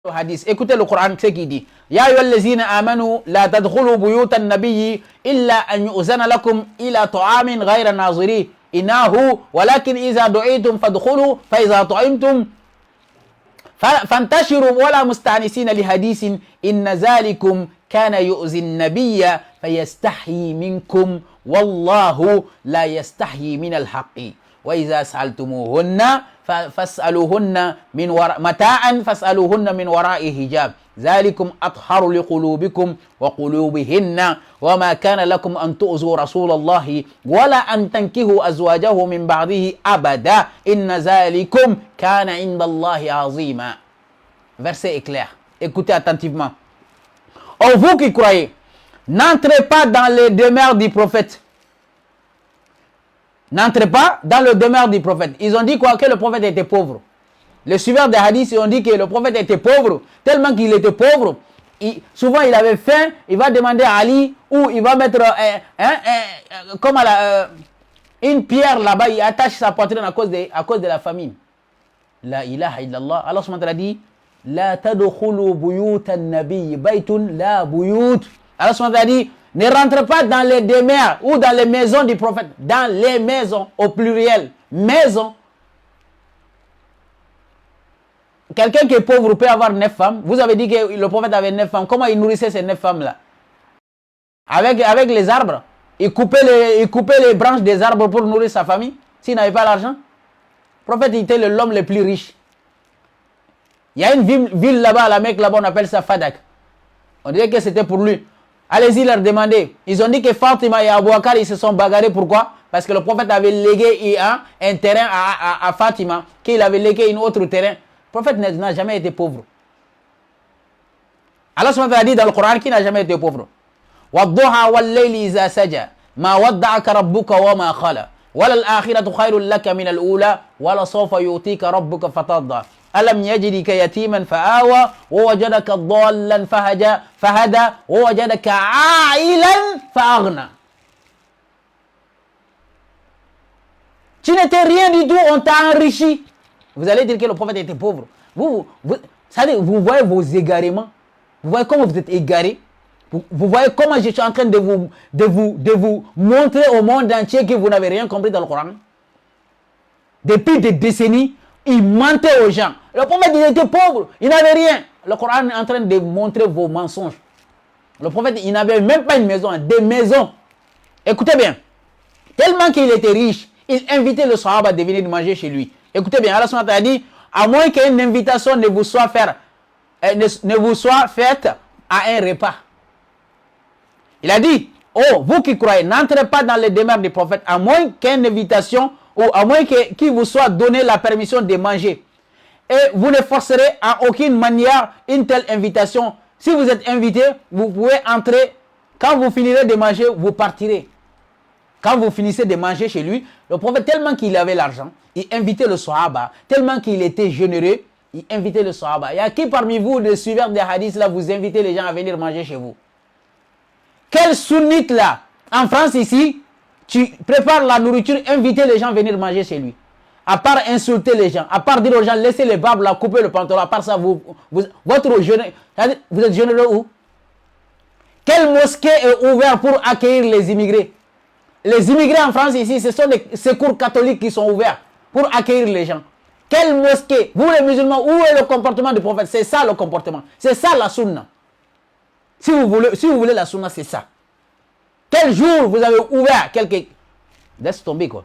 hadith. Écoutez le Coran, ce qu'il dit. Ya ayyuhallazina amanu la tadkhulu buyutan nabiyyi illa an yu'zana lakum ila ta'amin ghayra naziri inahu walakin iza du'itum fadkhulu fa iza ta'imtum fantashiru wala musta'nisina li hadithin inna zalikum kana yu'zi an-nabiyya fayastahyi minkum wallahu la yastahyi min al-haqqi wa iza sa'altumuhunna فاسألوهن من وراء متاعا فاسألوهن من وراء حجاب ذلكم أطهر لقلوبكم وقلوبهن وما كان لكم أن تؤذوا رسول الله ولا أن تنكحوا أزواجه من بعده أبدا إن ذلكم كان عند الله عظيما. Verset est clair. Écoutez attentivement. Oh, vous qui croyez, n'entrez pas dans les demeures du prophète. N'entrez pas dans le demeure du prophète. Ils ont dit quoi? Que le prophète était pauvre. Les suiveurs des hadiths ont dit que le prophète était pauvre. Tellement qu'il était pauvre, souvent il avait faim, il va demander à Ali, ou il va mettre comme une pierre là-bas, il attache sa poitrine à cause de la famine. La ilaha illallah. Allah subhanahu wa ta'ala dit La tadkhulu buyutan nabiy baytun la buyut. Allah subhanahu wa ta'ala dit ne rentre pas dans les demeures ou dans les maisons du prophète. Dans les maisons, au pluriel. Maison. Quelqu'un qui est pauvre peut avoir 9 femmes. Vous avez dit que le prophète avait 9 femmes. Comment il nourrissait ces 9 femmes-là? Avec les arbres. Il coupait les branches des arbres pour nourrir sa famille. S'il n'avait pas l'argent. Le prophète était l'homme le plus riche. Il y a une ville là-bas, à la Mecque, là-bas, on appelle ça Fadak. On dirait que c'était pour lui. Allez-y leur demander. Ils ont dit que Fatima et Abou Bakr, ils se sont bagarrés. Pourquoi? Parce que le prophète avait légué un terrain à Fatima, qu'il avait légué un autre terrain. Le prophète n'a jamais été pauvre. Allah subhanahu wa ta'ala dit dans le Coran qu'il n'a jamais été pauvre. وَالضُّحَى وَاللَّيْلِ إِذَا سَجَى مَا وَدَّعَكَ رَبُّكَ وَمَا خَلَى وَلَلْآخِرَةُ خَيْرٌ لَكَ مِنَ الْأُولَى وَلَسَوْفَ يُؤْتِيكَ رَبُّكَ فَتَرْضَى ألم يجدك يتيما فآوى ووجدك ضالا فهدى ووجدك عائلا فأغنى. Tu n'étais rien du tout, on t'a enrichi. Vous allez dire que le prophète était pauvre. Vous voyez vos égarements. Vous voyez comment vous êtes égarés. Vous voyez comment je suis en train de vous montrer au monde entier que vous n'avez rien compris dans le Coran. Depuis des décennies, il mentait aux gens. Le prophète, il était pauvre. Il n'avait rien. Le Coran est en train de montrer vos mensonges. Le prophète, il n'avait même pas une maison, des maisons. Écoutez bien. Tellement qu'il était riche, il invitait le sahaba de venir manger chez lui. Écoutez bien, Allah subhanahu wa ta'ala dit, à moins qu'une invitation ne vous soit faite à un repas. Il a dit, oh, vous qui croyez, n'entrez pas dans les demeures du prophète, à moins qu'une invitation ou à moins qu'il vous soit donné la permission de manger. Et vous ne forcerez en aucune manière une telle invitation. Si vous êtes invité, vous pouvez entrer. Quand vous finirez de manger, vous partirez. Quand vous finissez de manger chez lui, le prophète, tellement qu'il avait l'argent, il invitait le sahaba. Tellement qu'il était généreux, il invitait le sahaba. Il y a qui parmi vous, les suiveurs des hadiths, là, vous invitez les gens à venir manger chez vous? Quel sunnite là? En France, ici, tu prépares la nourriture, inviter les gens à venir manger chez lui. À part insulter les gens, à part dire aux gens, laissez les barbes là, coupez le pantalon, à part ça, vous êtes généreux où? Quelle mosquée est ouverte pour accueillir les immigrés? Les immigrés en France ici, ce sont des secours catholiques qui sont ouverts pour accueillir les gens. Quelle mosquée? Vous les musulmans, où est le comportement du prophète? C'est ça le comportement. C'est ça la sunna. Si vous voulez la sunna, c'est ça. Quel jour vous avez ouvert quelques... Laisse tomber quoi.